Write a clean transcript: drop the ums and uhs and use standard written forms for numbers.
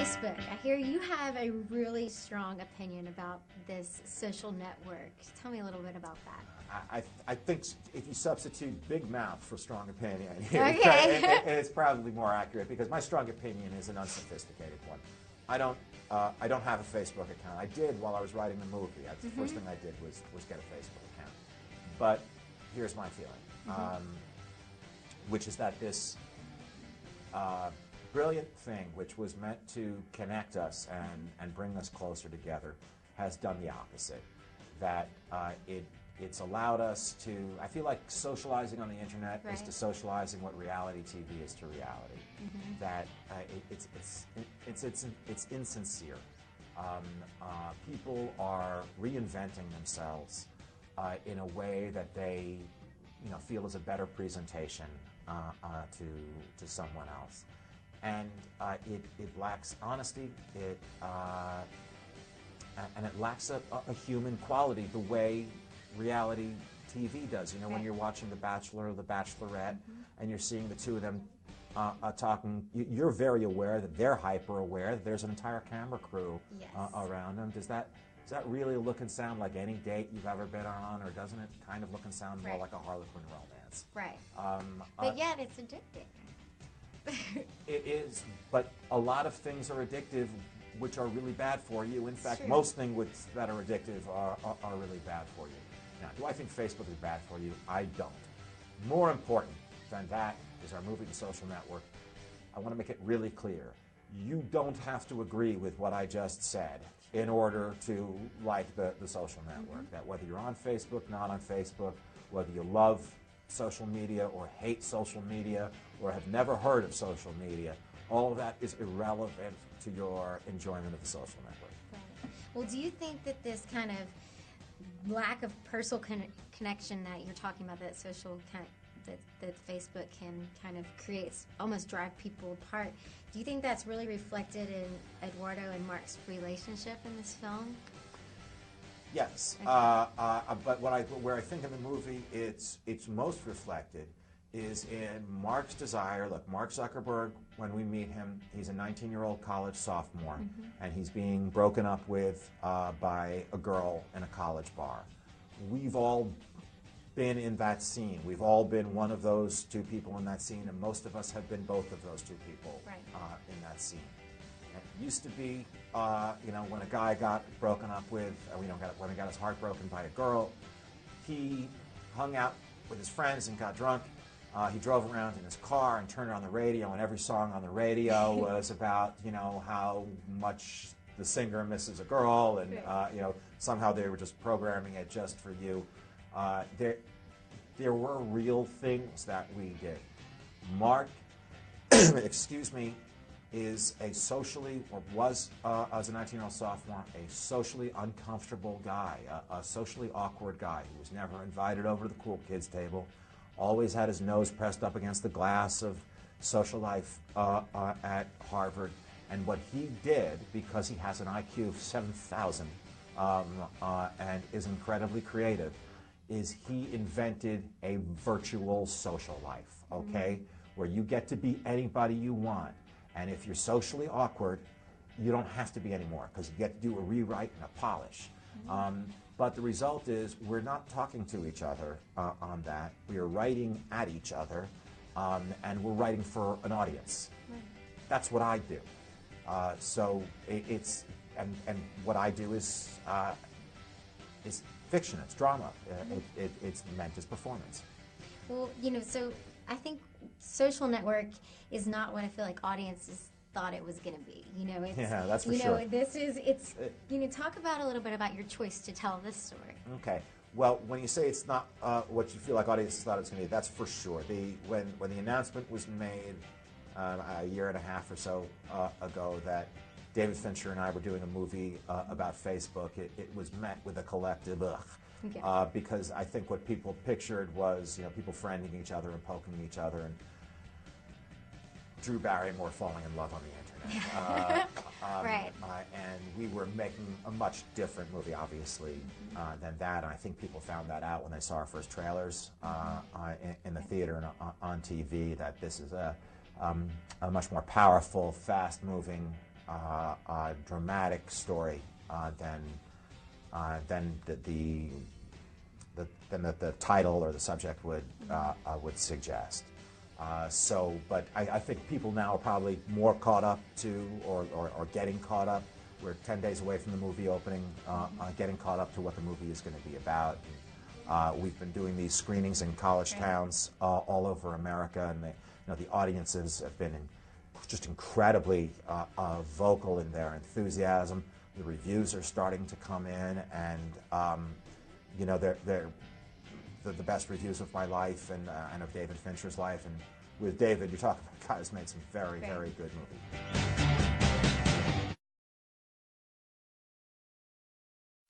Facebook. I hear you have a really strong opinion about this social network. Tell me a little bit about that. I think if you substitute big mouth for strong opinion, Okay. it's probably more accurate, because my strong opinion is an unsophisticated one. I don't have a Facebook account. I did while I was writing the movie. That's the first thing I did was get a Facebook account. But here's my feeling, which is that this brilliant thing, which was meant to connect us and bring us closer together, has done the opposite. That it's allowed us to, I feel like socializing on the internet is to socializing what reality TV is to reality. That it's insincere. People are reinventing themselves in a way that they feel is a better presentation to someone else. And it lacks honesty, and it lacks a human quality the way reality TV does. You know, when you're watching The Bachelor or The Bachelorette, and you're seeing the two of them talking, you're very aware that they're hyper aware that there's an entire camera crew around them. Does that really look and sound like any date you've ever been on, or doesn't it kind of look and sound more like a Harlequin romance? Right. But yet it's addicting. It is, but a lot of things are addictive which are really bad for you. In fact, most things that are addictive are really bad for you. Now, do I think Facebook is bad for you? I don't. More important than that is our movie, The Social Network. I want to make it really clear. You don't have to agree with what I just said in order to like the social network. That whether you're on Facebook, not on Facebook, whether you love social media or hate social media or have never heard of social media, all of that is irrelevant to your enjoyment of the social network. Right. Well, do you think that this kind of lack of personal connection that you're talking about, that that Facebook can kind of create, almost drive people apart, do you think that's really reflected in Eduardo and Mark's relationship in this film? Yes, Okay. but where I think in the movie it's most reflected is in Mark's desire. Look, Mark Zuckerberg, when we meet him, he's a 19-year-old college sophomore, and he's being broken up with by a girl in a college bar. We've all been in that scene. We've all been one of those two people in that scene, and most of us have been both of those two people in that scene. It used to be, when a guy got broken up with, when he got his heart broken by a girl, he hung out with his friends and got drunk. He drove around in his car and turned on the radio, and every song on the radio was about, how much the singer misses a girl, and somehow they were just programming it just for you. There were real things that we did. Mark, excuse me, is a socially, or was as a 19-year-old sophomore, a socially uncomfortable guy, a socially awkward guy who was never invited over to the cool kids table, always had his nose pressed up against the glass of social life at Harvard. And what he did, because he has an IQ of 7,000 and is incredibly creative, is he invented a virtual social life, okay? Where you get to be anybody you want. And if you're socially awkward, you don't have to be anymore, because you get to do a rewrite and a polish. But the result is we're not talking to each other on that. We are writing at each other, and we're writing for an audience. That's what I do. So it's what I do is fiction. It's drama. It's meant as performance. Well, so I think Social Network is not what I feel like audiences thought it was going to be. It's, yeah, that's for sure. Talk about a little bit about your choice to tell this story. Okay. Well, when you say it's not what you feel like audiences thought it was going to be, that's for sure. When the announcement was made a year and a half or so ago that David Fincher and I were doing a movie about Facebook, it was met with a collective ugh. Okay. Because I think what people pictured was people friending each other and poking each other, and Drew Barrymore falling in love on the internet. Right. And we were making a much different movie, obviously, than that. And I think people found that out when they saw our first trailers in the theater and on TV, that this is a much more powerful, fast-moving dramatic story than the title or the subject would suggest. But I think people now are probably more caught up to, or getting caught up. We're 10 days away from the movie opening, getting caught up to what the movie is going to be about. We've been doing these screenings in college towns all over America, and the audiences have been just incredibly vocal in their enthusiasm. The reviews are starting to come in, and they're the best reviews of my life and of David Fincher's life. And with David, you're talking about a guy who's made some very, very good movies.